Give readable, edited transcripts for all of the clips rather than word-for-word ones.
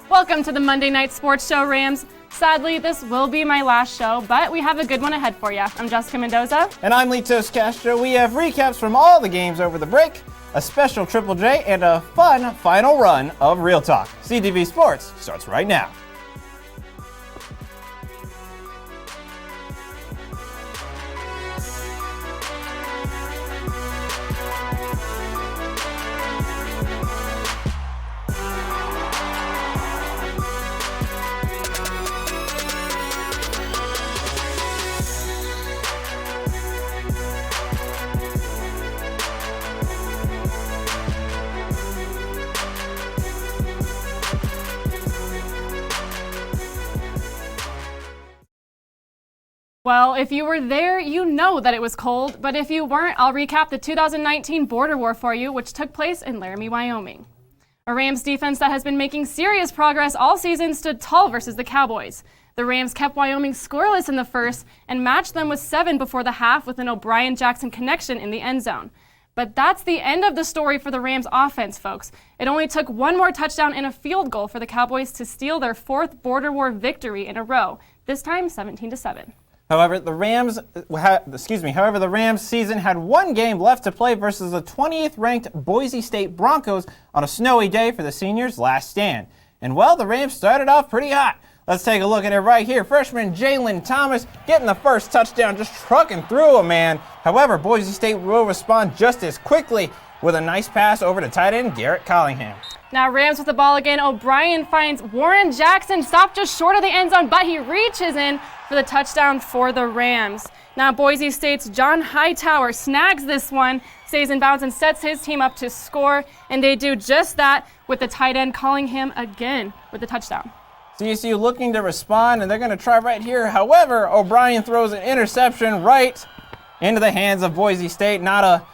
Welcome to the Monday Night Sports Show, Rams. Sadly, this will be my last show, but we have a good one ahead for you. I'm Jessica Mendoza. And I'm Litos Castro. We have recaps from all the games over the break, a special Triple J, and a fun final run of Real Talk. CTV Sports starts right now. Well, if you were there, you know that it was cold, but if you weren't, I'll recap the 2019 border war for you, which took place in Laramie, Wyoming. A Rams defense that has been making serious progress all season stood tall versus the Cowboys. The Rams kept Wyoming scoreless in the first and matched them with 7 before the half with an O'Brien-Jackson connection in the end zone. But that's the end of the story for the Rams offense, folks. It only took one more touchdown and a field goal for the Cowboys to steal their 4th border war victory in a row, this time 17-7. However, the Rams season had one game left to play versus the 20th ranked Boise State Broncos on a snowy day for the seniors' last stand. And well, the Rams started off pretty hot. Let's take a look at it right here. Freshman Jalen Thomas getting the first touchdown, just trucking through a man. However, Boise State will respond just as quickly with a nice pass over to tight end Garrett Collingham. Now Rams with the ball again. O'Brien finds Warren Jackson, stopped just short of the end zone, but he reaches in for the touchdown for the Rams. Now Boise State's John Hightower snags this one, stays in bounds and sets his team up to score, and they do just that with the tight end Collingham again with the touchdown. CSU looking to respond, and they're going to try right here. However, O'Brien throws an interception right into the hands of Boise State. Not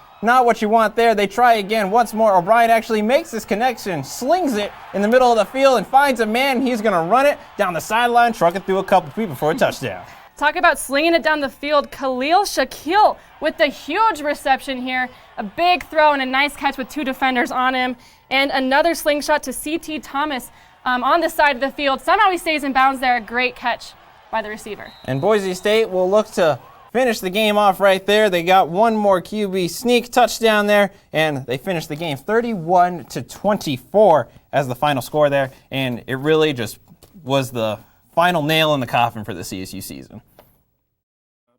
what you want there. They try again once more. O'Brien actually makes this connection, slings it in the middle of the field, and finds a man. He's going to run it down the sideline, truck it through a couple people for a touchdown. Talk about slinging it down the field. Khalil Shakil with the huge reception here. A big throw and a nice catch with 2 defenders on him. And another slingshot to C.T. Thomas on the side of the field. Somehow he stays in bounds there. A great catch by the receiver. And Boise State will look to finish the game off right there. They got one more QB sneak touchdown there, and they finished the game 31-24 as the final score there. And it really just was the final nail in the coffin for the CSU season.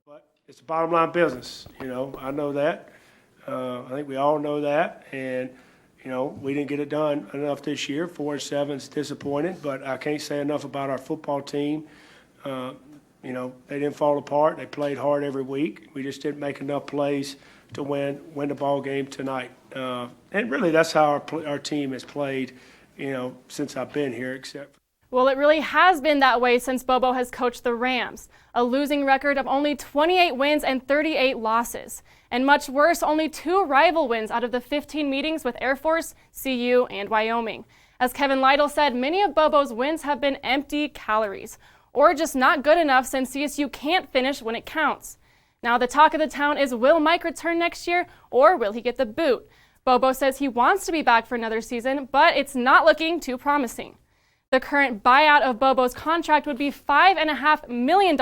But it's a bottom line business. I know that. I think we all know that. And, we didn't get it done enough this year. 4-7 is disappointed, but I can't say enough about our football team. They didn't fall apart. They played hard every week. We just didn't make enough plays to win the ball game tonight. And really, that's how our team has played, since I've been here, Well, it really has been that way since Bobo has coached the Rams. A losing record of only 28 wins and 38 losses. And much worse, only 2 rival wins out of the 15 meetings with Air Force, CU, and Wyoming. As Kevin Litos said, many of Bobo's wins have been empty calories, or just not good enough since CSU can't finish when it counts. Now the talk of the town is, will Mike return next year, or will he get the boot? Bobo says he wants to be back for another season, but it's not looking too promising. The current buyout of Bobo's contract would be $5.5 million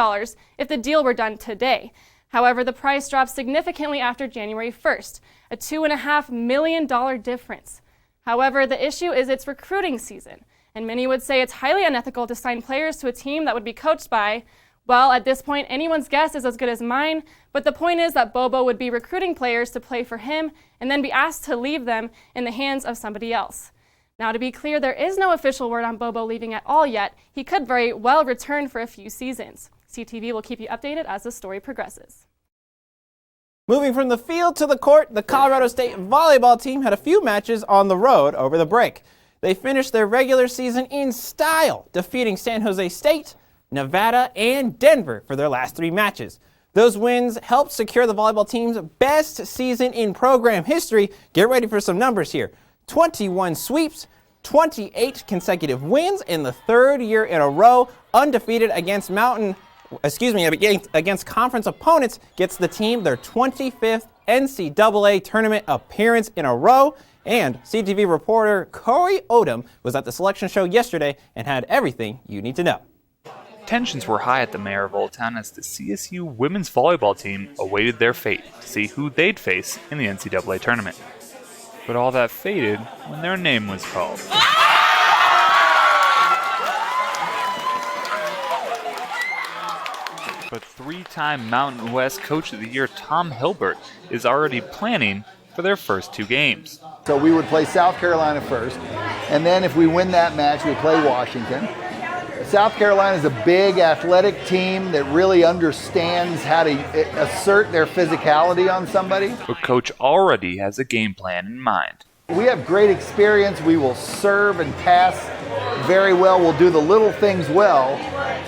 if the deal were done today. However, the price dropped significantly after January 1st, a $2.5 million difference. However, the issue is its recruiting season. And many would say it's highly unethical to sign players to a team that would be coached by, well, at this point, anyone's guess is as good as mine, but the point is that Bobo would be recruiting players to play for him and then be asked to leave them in the hands of somebody else. Now, to be clear, there is no official word on Bobo leaving at all yet. He could very well return for a few seasons. CTV will keep you updated as the story progresses. Moving from the field to the court, the Colorado State volleyball team had a few matches on the road over the break. They finished their regular season in style, defeating San Jose State, Nevada, and Denver for their last 3 matches. Those wins helped secure the volleyball team's best season in program history. Get ready for some numbers here. 21 sweeps, 28 consecutive wins in the 3rd year in a row, undefeated against Mountain against conference opponents gets the team their 25th NCAA tournament appearance in a row. And CTV reporter Cory Odom was at the selection show yesterday and had everything you need to know. Tensions were high at the Mayor of Old Town as the CSU women's volleyball team awaited their fate to see who they'd face in the NCAA tournament. But all that faded when their name was called. But three-time Mountain West Coach of the Year Tom Hilbert is already planning for their first two games. So we would play South Carolina first, and then if we win that match, we play Washington. South Carolina is a big athletic team that really understands how to assert their physicality on somebody. But Coach already has a game plan in mind. We have great experience. We will serve and pass very well. We'll do the little things well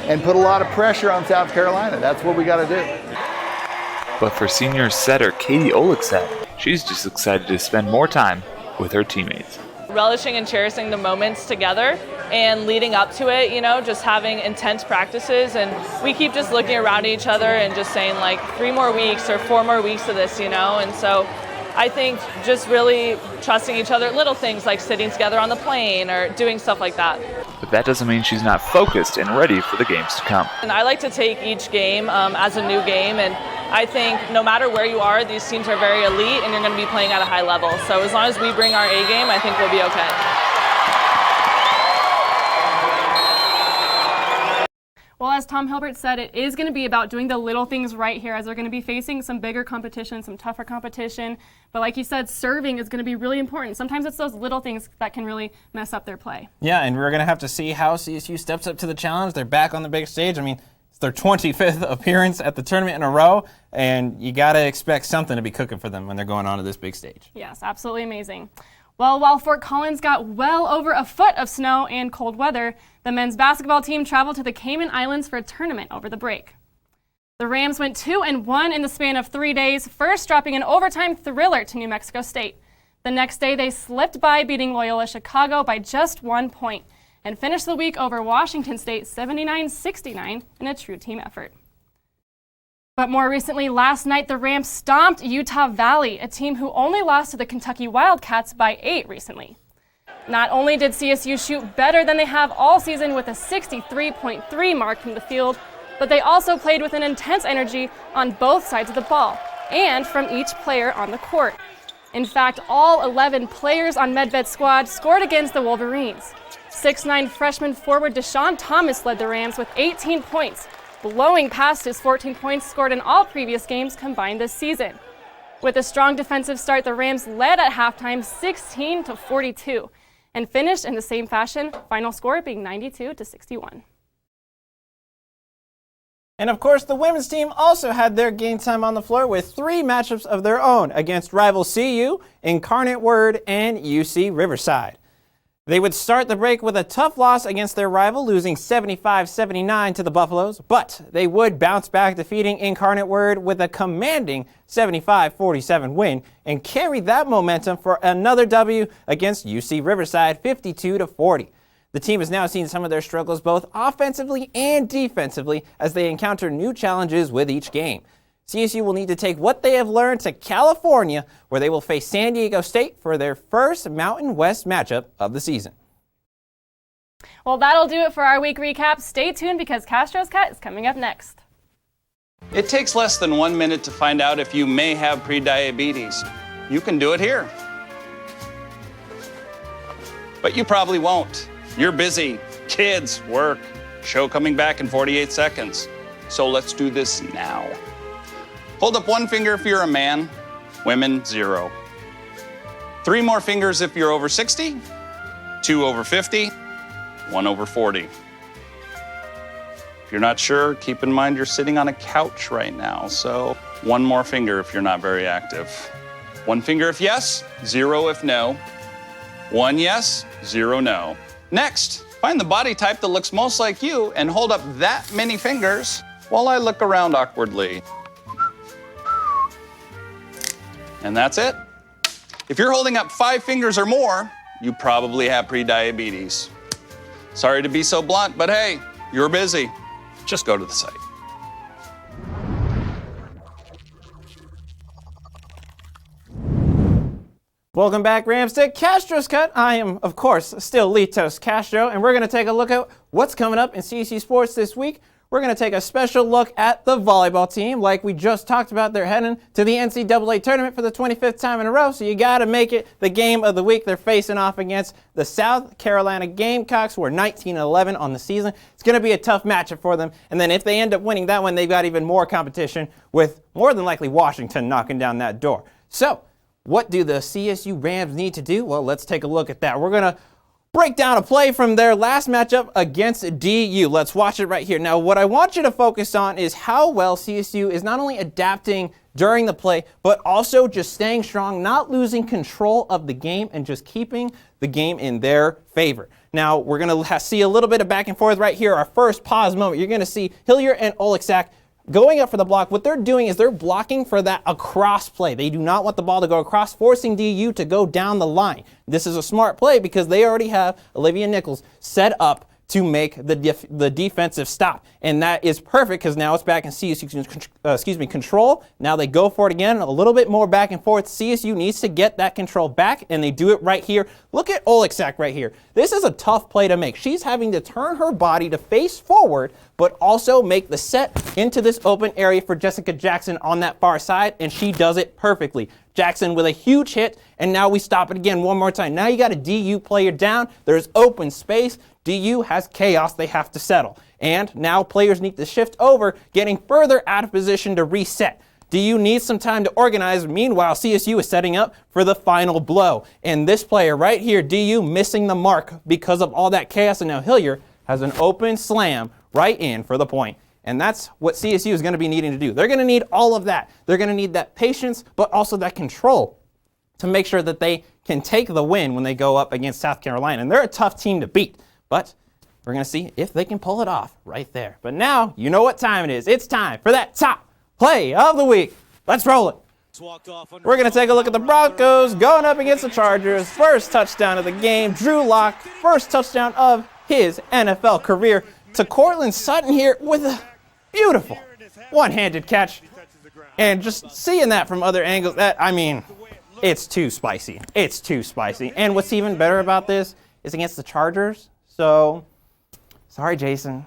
and put a lot of pressure on South Carolina. That's what we got to do. But for senior setter Katie Olekset, she's just excited to spend more time with her teammates. Relishing and cherishing the moments together and leading up to it, just having intense practices. And we keep just looking around at each other and just saying 3 more weeks or 4 more weeks of this, And so I think just really trusting each other, little things like sitting together on the plane or doing stuff like that. But that doesn't mean she's not focused and ready for the games to come. And I like to take each game as a new game, and I think no matter where you are, these teams are very elite and you're going to be playing at a high level. So as long as we bring our A game, I think we'll be okay. Well, as Tom Hilbert said, it is going to be about doing the little things right here as they're going to be facing some bigger competition, some tougher competition. But like you said, serving is going to be really important. Sometimes it's those little things that can really mess up their play. Yeah, and we're going to have to see how CSU steps up to the challenge. They're back on the big stage. I mean, it's their 25th appearance at the tournament in a row, and you got to expect something to be cooking for them when they're going on to this big stage. Yes, absolutely amazing. Well, while Fort Collins got well over a foot of snow and cold weather, the men's basketball team traveled to the Cayman Islands for a tournament over the break. The Rams went 2-1 in the span of 3 days, first dropping an overtime thriller to New Mexico State. The next day, they slipped by, beating Loyola Chicago by just 1 point, and finished the week over Washington State 79-69 in a true team effort. But more recently, last night, the Rams stomped Utah Valley, a team who only lost to the Kentucky Wildcats by 8 recently. Not only did CSU shoot better than they have all season with a 63.3 mark from the field, but they also played with an intense energy on both sides of the ball and from each player on the court. In fact, all 11 players on Medved's squad scored against the Wolverines. 6'9" freshman forward Deshaun Thomas led the Rams with 18 points, blowing past his 14 points scored in all previous games combined this season. With a strong defensive start, the Rams led at halftime 16-42 and finished in the same fashion, final score being 92-61. And of course, the women's team also had their game time on the floor with 3 matchups of their own against rival CU, Incarnate Word, and UC Riverside. They would start the break with a tough loss against their rival, losing 75-79 to the Buffaloes, but they would bounce back, defeating Incarnate Word with a commanding 75-47 win and carry that momentum for another W against UC Riverside, 52-40. The team has now seen some of their struggles both offensively and defensively as they encounter new challenges with each game. CSU will need to take what they have learned to California, where they will face San Diego State for their first Mountain West matchup of the season. Well, that'll do it for our week recap. Stay tuned because Castro's Cut is coming up next. It takes less than 1 minute to find out if you may have prediabetes. You can do it here. But you probably won't. You're busy. Kids, work, show coming back in 48 seconds. So let's do this now. Hold up 1 finger if you're a man, women 0. 3 more fingers if you're over 60, 2 over 50, 1 over 40. If you're not sure, keep in mind you're sitting on a couch right now, so 1 more finger if you're not very active. 1 finger if yes, 0 if no. 1 yes, 0 no. Next, find the body type that looks most like you and hold up that many fingers while I look around awkwardly. And that's it. If you're holding up 5 fingers or more, you probably have prediabetes. Sorry to be so blunt, but hey, you're busy. Just go to the site. Welcome back, Rams, to Castro's Cut. I am, of course, still Litos Castro, and we're going to take a look at what's coming up in CSU Sports this week. We're going to take a special look at the volleyball team. Like we just talked about, they're heading to the NCAA tournament for the 25th time in a row, so you got to make it the game of the week. They're facing off against the South Carolina Gamecocks, who are 19-11 on the season. It's going to be a tough matchup for them, and then if they end up winning that one, they've got even more competition with more than likely Washington knocking down that door. So, what do the CSU Rams need to do? Well, let's take a look at that. We're going to break down a play from their last matchup against DU. Let's watch it right here. Now, what I want you to focus on is how well CSU is not only adapting during the play, but also just staying strong, not losing control of the game, and just keeping the game in their favor. Now, we're going to see a little bit of back and forth right here. Our first pause moment, you're going to see Hillier and Oleksak going up for the block. What they're doing is they're blocking for that across play. They do not want the ball to go across, forcing DU to go down the line. This is a smart play because they already have Olivia Nichols set up to make the defensive stop. And that is perfect because now it's back in CSU control. Now they go for it again, a little bit more back and forth. CSU needs to get that control back, and they do it right here. Look at Oleksak right here. This is a tough play to make. She's having to turn her body to face forward, but also make the set into this open area for Jessica Jackson on that far side, and she does it perfectly. Jackson with a huge hit, and now we stop it again one more time. Now you got a DU player down. There's open space. DU has chaos they have to settle. And now players need to shift over, getting further out of position to reset. DU needs some time to organize. Meanwhile, CSU is setting up for the final blow. And this player right here, DU, missing the mark because of all that chaos. And now Hillier has an open slam right in for the point. And that's what CSU is going to be needing to do. They're going to need all of that. They're going to need that patience, but also that control to make sure that they can take the win when they go up against South Carolina. And they're a tough team to beat. But we're going to see if they can pull it off right there. But now, you know what time it is. It's time for that top play of the week. Let's roll it. We're going to take a look at the Broncos going up against the Chargers. First touchdown of the game. Drew Lock, first touchdown of his NFL career. To Cortland Sutton here with a beautiful one-handed catch. And just seeing that from other angles, it's too spicy. It's too spicy. And what's even better about this is against the Chargers. So, sorry, Jason.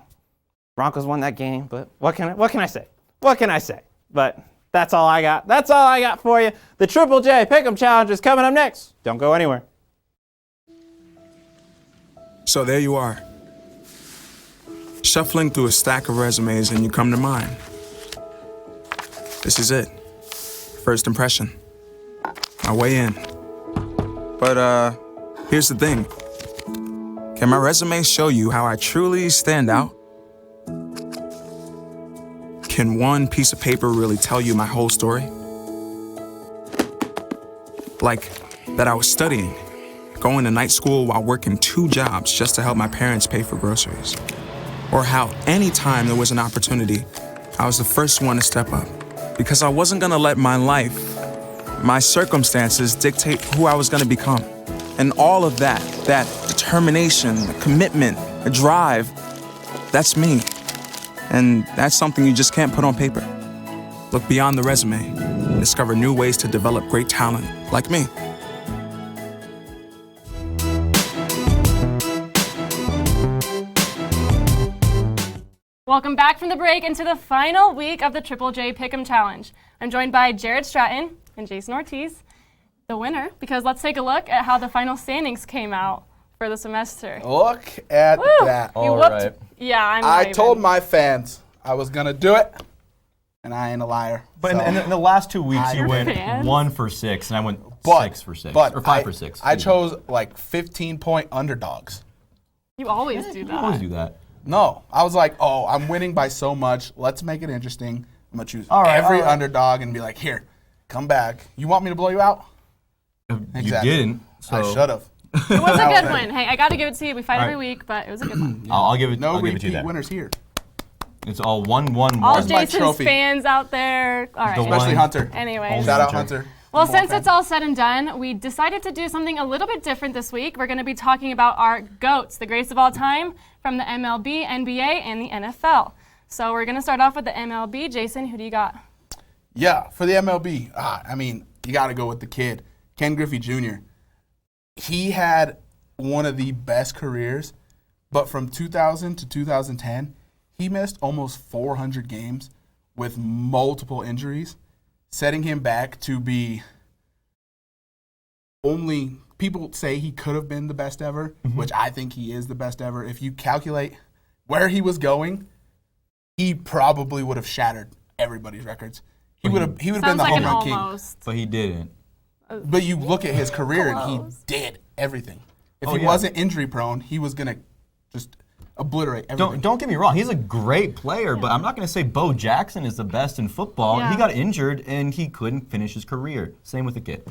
Broncos won that game, but what can I say? What can I say? But that's all I got. That's all I got for you. The Triple J Pick'em Challenge is coming up next. Don't go anywhere. So there you are, shuffling through a stack of resumes, and you come to mine. This is it. First impression. My way in. But here's the thing. Can my resume show you how I truly stand out? Can one piece of paper really tell you my whole story? Like that I was studying, going to night school while working 2 jobs just to help my parents pay for groceries. Or how anytime there was an opportunity, I was the first one to step up. Because I wasn't gonna let my life, my circumstances dictate who I was gonna become. And all of that determination, the commitment, the drive, that's me. And that's something you just can't put on paper. Look beyond the resume and discover new ways to develop great talent like me. Welcome back from the break into the final week of the Triple J Pick'em Challenge. I'm joined by Jared Stratton and Jason Ortiz, the winner, because let's take a look at how the final standings came out for the semester. Look at Woo! that. You whooped. Yeah, I told my fans I was going to do it, and I ain't a liar. But so in the last 2 weeks, you went fans? 1 for 6, and I went 6 for 6, but or 5 for 6. I chose like 15-point underdogs. You always do that. You always do that. No, I was like, oh, I'm winning by so much. Let's make it interesting. I'm going to choose every underdog and be like, here, come back. You want me to blow you out? Exactly. You didn't. So. I should have. It was a good win. Hey, I got to give it to you. We fight every week, but it was a good one. I'll give it. No I'll give it to repeat you that. winners here. It's all 1-1-1. All Where's my Jason's trophy? fans out there. All right. Especially Hunter. Anyway. Shout out Hunter. Well, since it's all said and done, we decided to do something a little bit different this week. We're going to be talking about our GOATs, the greats of all time, from the MLB, NBA, and the NFL. So we're going to start off with the MLB. Jason, who do you got? Yeah, for the MLB, you got to go with the kid. Ken Griffey Jr., he had one of the best careers, but from 2000 to 2010, he missed almost 400 games with multiple injuries, setting him back to be only – people say he could have been the best ever, which I think he is the best ever. If you calculate where he was going, he probably would have shattered everybody's records. He would have been the home run king. But he didn't. But you look at his career, and he did everything. If he wasn't injury prone, he was going to just obliterate everything. Don't get me wrong. He's a great player, but I'm not going to say Bo Jackson is the best in football. Yeah. He got injured, and he couldn't finish his career. Same with the kid.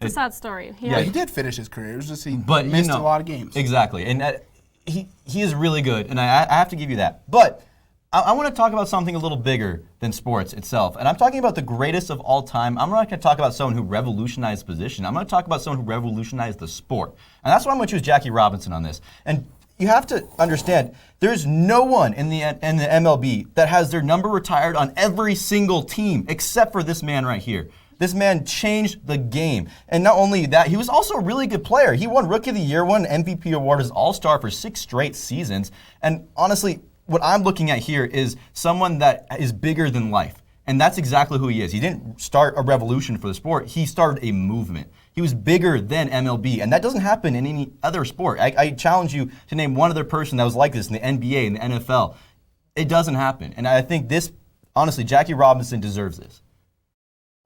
It's a sad story. He did finish his career. It was just he missed a lot of games. Exactly. And he is really good, and I have to give you that. But I want to talk about something a little bigger than sports itself. And I'm talking about the greatest of all time. I'm not going to talk about someone who revolutionized the position. I'm going to talk about someone who revolutionized the sport. And that's why I'm going to choose Jackie Robinson on this. And you have to understand, there's no one in the MLB that has their number retired on every single team except for this man right here. This man changed the game. And not only that, he was also a really good player. He won Rookie of the Year, won an MVP award as All-Star for 6 straight seasons. And honestly, what I'm looking at here is someone that is bigger than life. And that's exactly who he is. He didn't start a revolution for the sport. He started a movement. He was bigger than MLB, and that doesn't happen in any other sport. I challenge you to name one other person that was like this in the NBA, in the NFL. It doesn't happen. And I think this, honestly, Jackie Robinson deserves this.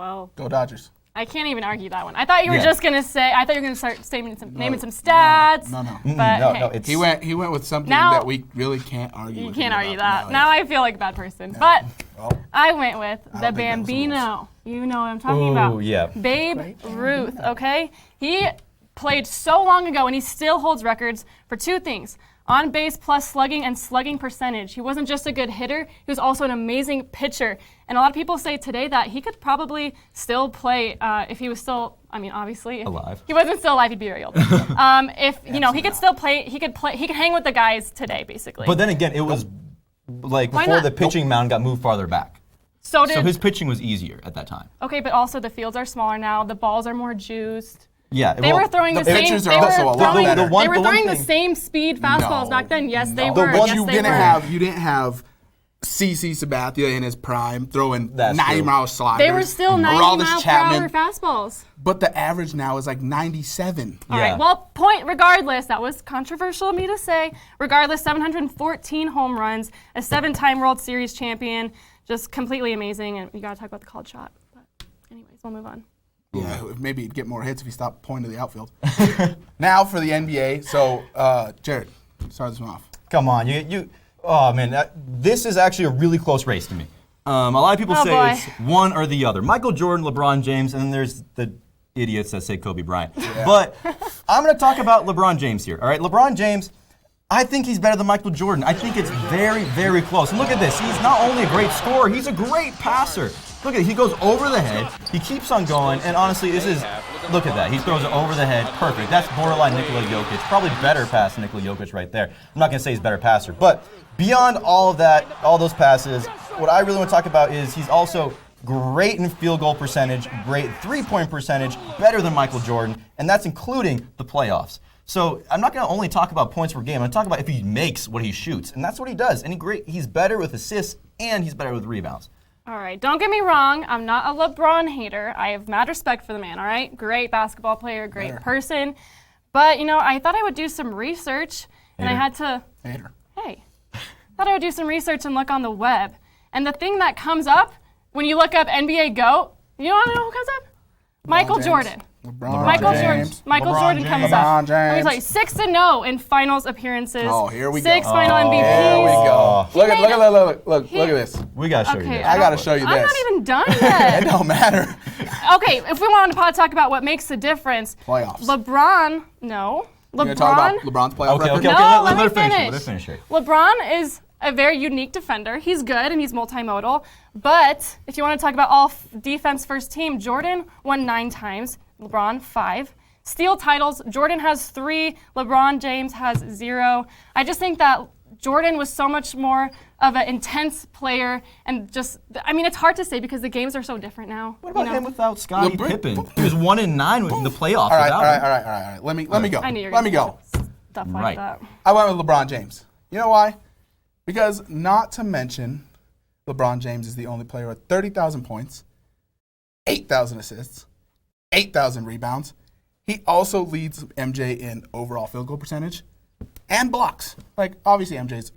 Well, go Dodgers. I can't even argue that one. I thought you were just going to say, I thought you were going to start naming some stats. No. But he went with something that we really can't argue. You can't argue that. Now I feel like a bad person. But I went with the Bambino. You know what I'm talking about. Yeah. Babe Ruth, okay? He played so long ago, and he still holds records for 2 things. On base plus slugging and slugging percentage. He wasn't just a good hitter, he was also an amazing pitcher. And a lot of people say today that he could probably still play if he was still, obviously. Alive. If he wasn't still alive, he'd be very old. He could still play, he could hang with the guys today, basically. But then again, it was like before the pitching mound got moved farther back. So his pitching was easier at that time. Okay, but also the fields are smaller now, the balls are more juiced. Yeah, they were throwing the same. They were throwing the same speed fastballs back then. Yes, they were. You didn't have CC Sabathia in his prime throwing 90-mile sliders. They were still 90-mile-per-hour fastballs. But the average now is like 97. All right. Well, regardless, that was controversial of me to say. Regardless, 714 home runs, a 7-time World Series champion, just completely amazing. And you got to talk about the called shot. But anyways, we'll move on. Yeah, maybe he'd get more hits if he stopped pointing to the outfield. Now for the NBA. So, Jared, start this one off. Come on, oh man, this is actually a really close race to me. A lot of people say it's one or the other. Michael Jordan, LeBron James, and then there's the idiots that say Kobe Bryant. Yeah. But I'm going to talk about LeBron James here. All right, LeBron James, I think he's better than Michael Jordan. I think it's very, very close. And look at this. He's not only a great scorer, he's a great passer. Look at it. He goes over the head. He keeps on going. And honestly, look at that. He throws it over the head. Perfect. That's borderline Nikola Jokic. Probably better pass than Nikola Jokic right there. I'm not going to say he's a better passer. But beyond all of that, all those passes, what I really want to talk about is he's also great in field goal percentage, great 3-point percentage, better than Michael Jordan. And that's including the playoffs. So I'm not going to only talk about points per game. I'm going to talk about if he makes what he shoots. And that's what he does. And he's better with assists and he's better with rebounds. All right, don't get me wrong. I'm not a LeBron hater. I have mad respect for the man, all right? Great basketball player, great person. But, I thought I would do some research, and I had to... thought I would do some research and look on the web. And the thing that comes up when you look up NBA GOAT, you want to know who comes up? Michael Jordan. Michael Jordan comes up. He's like 6-0 in finals apperances. Oh, here we go. 6 final MVPs. Here we go. Look at this. We gotta show you this. I gotta show you this. I'm not even done yet. It don't matter. Okay, if we want to talk about what makes the difference. Playoffs. LeBron, no. You're gonna talk about LeBron's playoff record? No, let me finish. Let her finish here. LeBron is a very unique defender. He's good and he's multimodal. But if you want to talk about all defense first team, Jordan won 9 times. LeBron 5. Steal titles, Jordan has 3, LeBron James has 0. I just think that Jordan was so much more of an intense player, and just, I mean, it's hard to say because the games are so different now. What about him without Scottie Pippen? He was 1-9 in the playoffs. All right. Let me go. I knew you were Let me gonna go. say stuff like that. I went with LeBron James. You know why? Because not to mention, LeBron James is the only player with 30,000 points, 8,000 assists, 8,000 rebounds. He also leads MJ in overall field goal percentage and blocks. Like, obviously, MJ's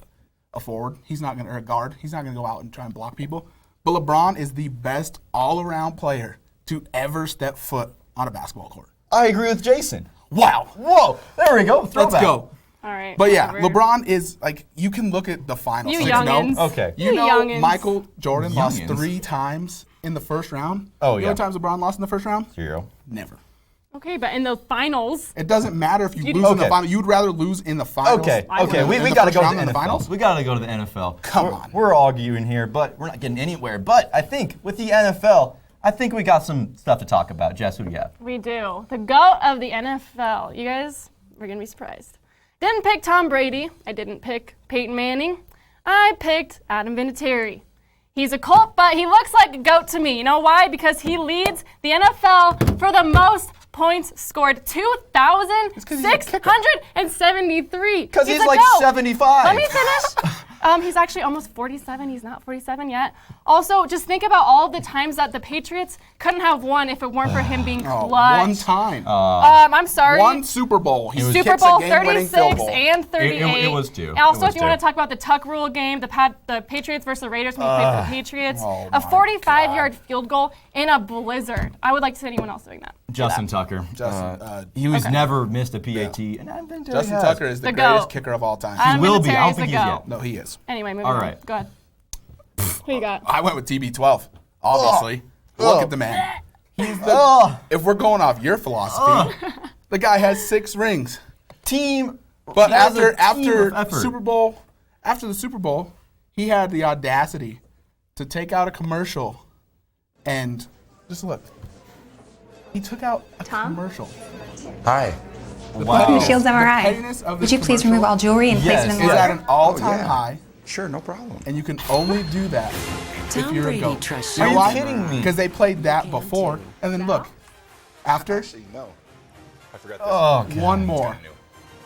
a forward. He's not going to, or a guard. He's not going to go out and try and block people. But LeBron is the best all-around player to ever step foot on a basketball court. I agree with Jason. Wow. Whoa. There we go. Throwback. Let's go. All right. But yeah, LeBron is, like, you can look at the finals. You like, youngins. Okay. You know youngins. Michael Jordan lost Youngins. 3 times in the first round. Oh, You know how many times LeBron lost in the first round? 0. Never. Okay, but in the finals, It doesn't matter if you lose in Okay. the final. You'd rather lose in the finals. Okay. I Okay. would. We In the got to first go to round the in the NFL. finals? We got to go to the NFL. Come on. We're arguing here, but we're not getting anywhere. But I think with the NFL, I think we got some stuff to talk about. Jess, who do you have? we do. The GOAT of the NFL. You guys, we're going to be surprised. Didn't pick Tom Brady. I didn't pick Peyton Manning. I picked Adam Vinatieri. He's a Colt, but he looks like a GOAT to me. You know why? Because he leads the NFL for the most points scored, 2,673. Because he's a like GOAT. 75. Let me finish. He's actually almost 47. He's not 47 yet. Also, just think about all the times that the Patriots couldn't have won if it weren't for him being clutch. One time. I'm sorry. One Super Bowl. He Super kicks Bowl a game-winning 36 field goal. and 38. It was 2. And also, It was if you want 2. to talk about the Tuck Rule game, the Patriots versus the Raiders when he played for the Patriots, Oh a my 45-yard field goal in a blizzard. I would like to see anyone else doing that. Justin Tucker. Justin, He was never missed a PAT. And Adam Vinatieri Justin has. Tucker is the The greatest GOAT. kicker of all time. Adam will be. I Vinatieri don't is think the he's GOAT. yet. No, he is. Anyway, moving All on. right. Go ahead. Who you got? I went with TB12, obviously. Look at the man. He's the. If we're going off your philosophy, the guy has 6 rings. Team. But he has a team after of effort. the Super Bowl, he had the audacity to take out a commercial and just look. He took out a commercial. Hi. Wow. Shields The MRI. pettiness of Would this you please commercial remove all jewelry and place it in is the at locker? an all-time yeah. high, Sure, no problem. and you can only do that if you're a GOAT. trusts You know you. why? Are you kidding me? Because they played that before, and then look, after, No. I forgot this. Oh, God. one more.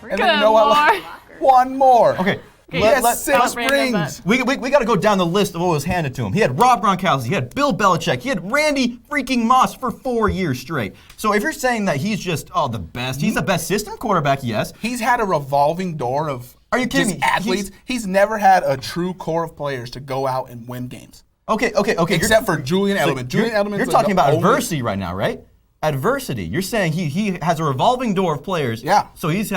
And Good then you know what? Lord. One more. Okay. He has Let- 6 random, rings. We got to go down the list of what was handed to him. He had Rob Gronkowski, he had Bill Belichick, he had Randy freaking Moss for 4 years straight. So if you're saying that he's just, the best, he's the best system quarterback, yes. He's had a revolving door of Are you kidding just me? athletes. He's never had a true core of players to go out and win games. Okay. Except for Julian So Edelman. Julian Edelman's You're like talking the about only- adversity right now, right? Adversity. You're saying he has a revolving door of players. Yeah. So he's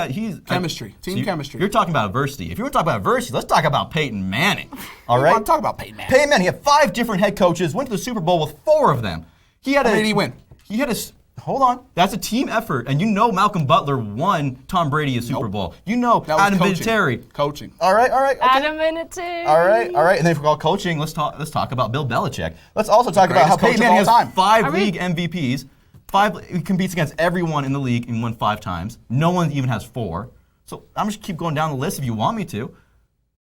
Chemistry. Team chemistry. You're talking about adversity. If you want to talk about adversity, let's talk about Peyton Manning. All We right. want to talk about Peyton Manning. Peyton Manning. He had 5 different head coaches. Went to the Super Bowl with 4 of them. He had How many did he win? He had Hold on. That's a team effort, and you know Malcolm Butler won Tom Brady a Super Bowl. You know That was Adam coaching. Vinatieri. Coaching. All right. Okay. Adam Vinatieri. All right. And then if we're all coaching, let's talk about Bill Belichick. Let's also talk about how Greatest coach Peyton of Manning all has time. 5 Are we- league MVPs. He competes against everyone in the league and won 5 times. No one even has 4. So I'm just keep going down the list if you want me to.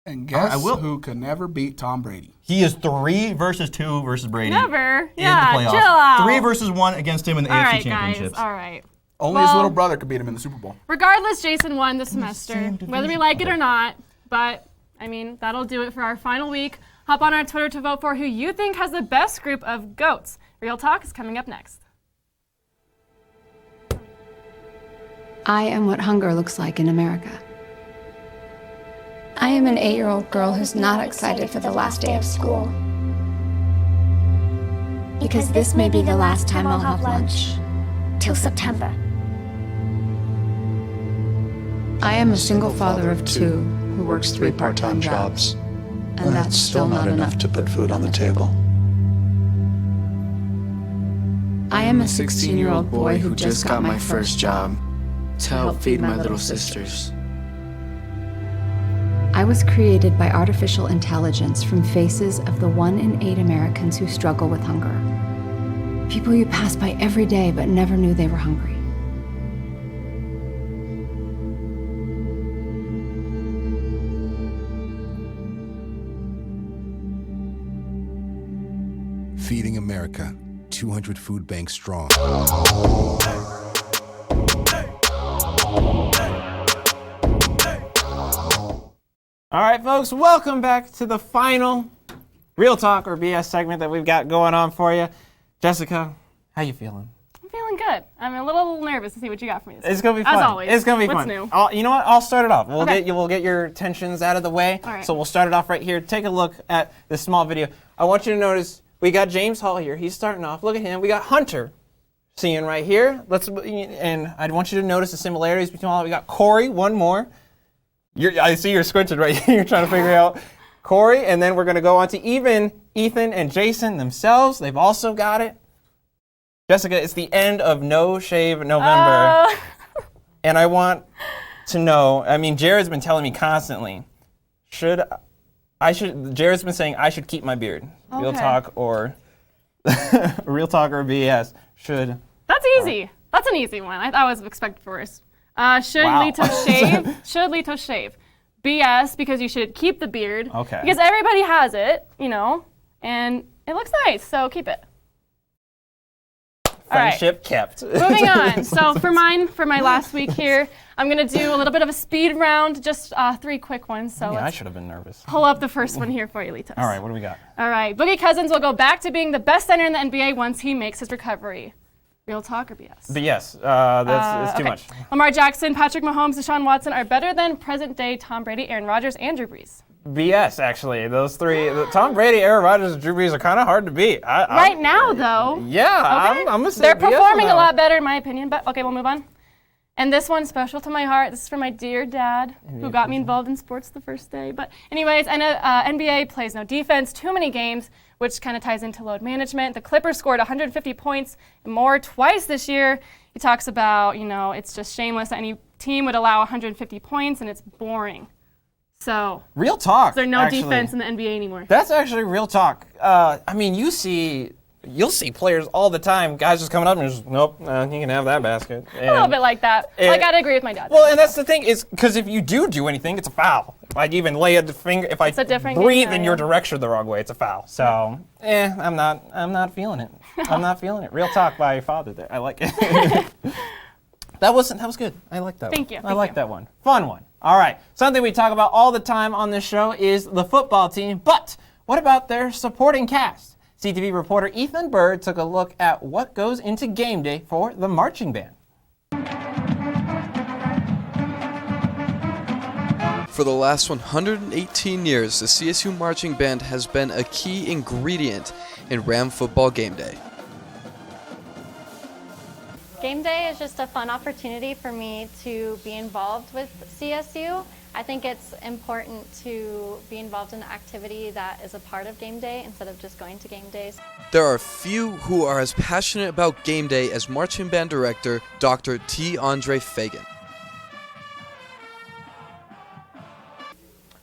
And guess I will. who could never beat Tom Brady? He is 3 versus 2 versus Brady. Never. In Yeah, the playoffs. chill out. 3 versus 1 against him in the All AFC right, championships. guys. All right. Only his Well- little brother could beat him in the Super Bowl. Regardless, Jason won this semester, same whether we division. like it or not. But, I mean, that'll do it for our final week. Hop on our Twitter to vote for who you think has the best group of GOATs. Real Talk is coming up next. I am what hunger looks like in America. I am an 8-year-old girl who's not excited for the last day of school. Because this may be the last time I'll have lunch. Till September. I am a single father of 2 who works 3 part-time jobs. And that's still not enough to put food on the table. I am a 16-year-old boy who just got my first job to help feed my little sisters. I was created by artificial intelligence from faces of the 1 in 8 Americans who struggle with hunger. People you pass by every day but never knew they were hungry. Feeding America, 200 food banks strong. All right, folks, welcome back to the final Real Talk or BS segment that we've got going on for you. Jessica, how you feeling? I'm feeling good. I'm a little nervous to see what you got for me this It's going to be fun. As always. It's going to be What's fun. new? You know what? I'll start it off. Okay. We'll get your tensions out of the way. All right. So we'll start it off right here. Take a look at this small video. I want you to notice we got James Hall here. He's starting off. Look at him. We got Hunter seeing right here. And I want you to notice the similarities between all. We got Cory, one more. I see you're squinting right here. You're trying to figure out Cory, and then we're going to go on to even Ethan and Jason themselves. They've also got it. Jessica, it's the end of No Shave November, and I want to know, I mean, Jared's been telling me constantly, Jared's been saying I should keep my beard. Okay. Real talk or BS. That's easy. That's an easy one. I was expected first. Should Wow. Litos shave? Should Litos shave? BS, because you should keep the beard. Okay. Because everybody has it, and it looks nice, so keep it. All right. Friendship kept. Moving on. So for my last week here, I'm going to do a little bit of a speed round, just 3 quick ones. So I let's should have been nervous. pull up the first one here for you, Litos. All right, what do we got? All right. Boogie Cousins will go back to being the best center in the NBA once he makes his recovery. Real talk or BS? BS. It's too much. Lamar Jackson, Patrick Mahomes, Deshaun Watson are better than present-day Tom Brady, Aaron Rodgers, and Drew Brees. BS, actually. Those three, Tom Brady, Aaron Rodgers, and Drew Brees are kind of hard to beat. Right now, though. Yeah, Okay. I'm going to say They're BS performing on that a one. lot better, in my opinion, but okay, we'll move on. And this one's special to my heart. This is for my dear dad, who got me involved in sports the first day. But anyways, NBA plays no defense, too many games, which kind of ties into load management. The Clippers scored 150 points and more twice this year. He talks about, it's just shameless that any team would allow 150 points, and it's boring. So real talk. There's no actually. defense in the NBA anymore. That's actually real talk. I mean, you'll see players all the time, guys just coming up and just, nope, you can have that basket. A little bit like that. I gotta agree with my dad. Well, and that's the thing is, because if you do anything, it's a foul. Like even lay a finger, if I breathe in your direction the wrong way, it's a foul. So, I'm not feeling it. I'm not feeling it. Real talk by your father there. I like it. That was good. I like that Thank one. you. I like that one. Fun one. All right. Something we talk about all the time on this show is the football team, but what about their supporting cast? CTV reporter Ethan Bird took a look at what goes into game day for the marching band. For the last 118 years, the CSU Marching Band has been a key ingredient in Ram football game day. Game day is just a fun opportunity for me to be involved with CSU. I think it's important to be involved in an activity that is a part of game day instead of just going to game days. There are few who are as passionate about game day as marching band director Dr. T. Andre Fagan.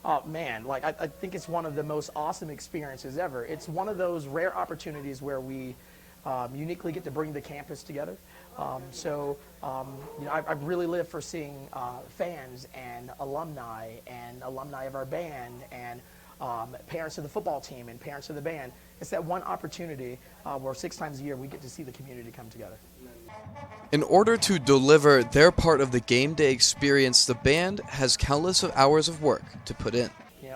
Oh man, I think it's one of the most awesome experiences ever. It's one of those rare opportunities where we uniquely get to bring the campus together. I really live for seeing fans and alumni of our band and parents of the football team and parents of the band. It's that one opportunity where 6 times a year we get to see the community come together. In order to deliver their part of the game day experience, the band has countless of hours of work to put in.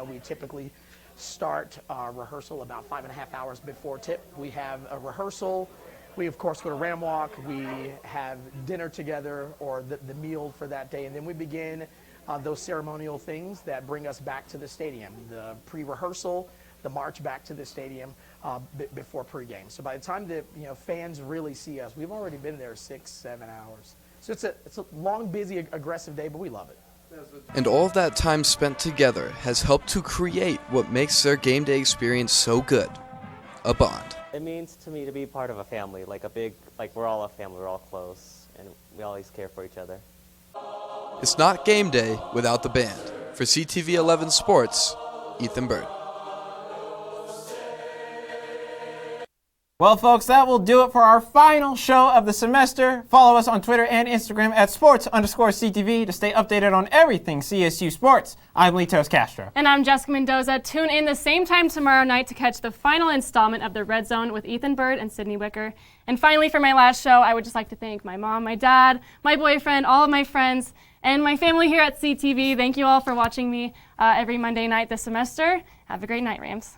We typically start rehearsal about 5.5 hours before tip. We have a rehearsal. We, of course, go to Ram Walk. We have dinner together or the meal for that day. And then we begin those ceremonial things that bring us back to the stadium, the pre-rehearsal, the march back to the stadium before pregame. So by the time that fans really see us, we've already been there 6-7 hours. So it's a long, busy, aggressive day, but we love it. And all of that time spent together has helped to create what makes their game day experience so good, a bond. It means to me to be part of a family, we're all a family, we're all close, and we always care for each other. It's not game day without the band. For CTV 11 Sports, Ethan Bird. Well, folks, that will do it for our final show of the semester. Follow us on Twitter and Instagram at sports_CTV to stay updated on everything CSU sports. I'm Litos Castro. And I'm Jessica Mendoza. Tune in the same time tomorrow night to catch the final installment of the Red Zone with Ethan Bird and Sydney Wicker. And finally, for my last show, I would just like to thank my mom, my dad, my boyfriend, all of my friends, and my family here at CTV. Thank you all for watching me every Monday night this semester. Have a great night, Rams.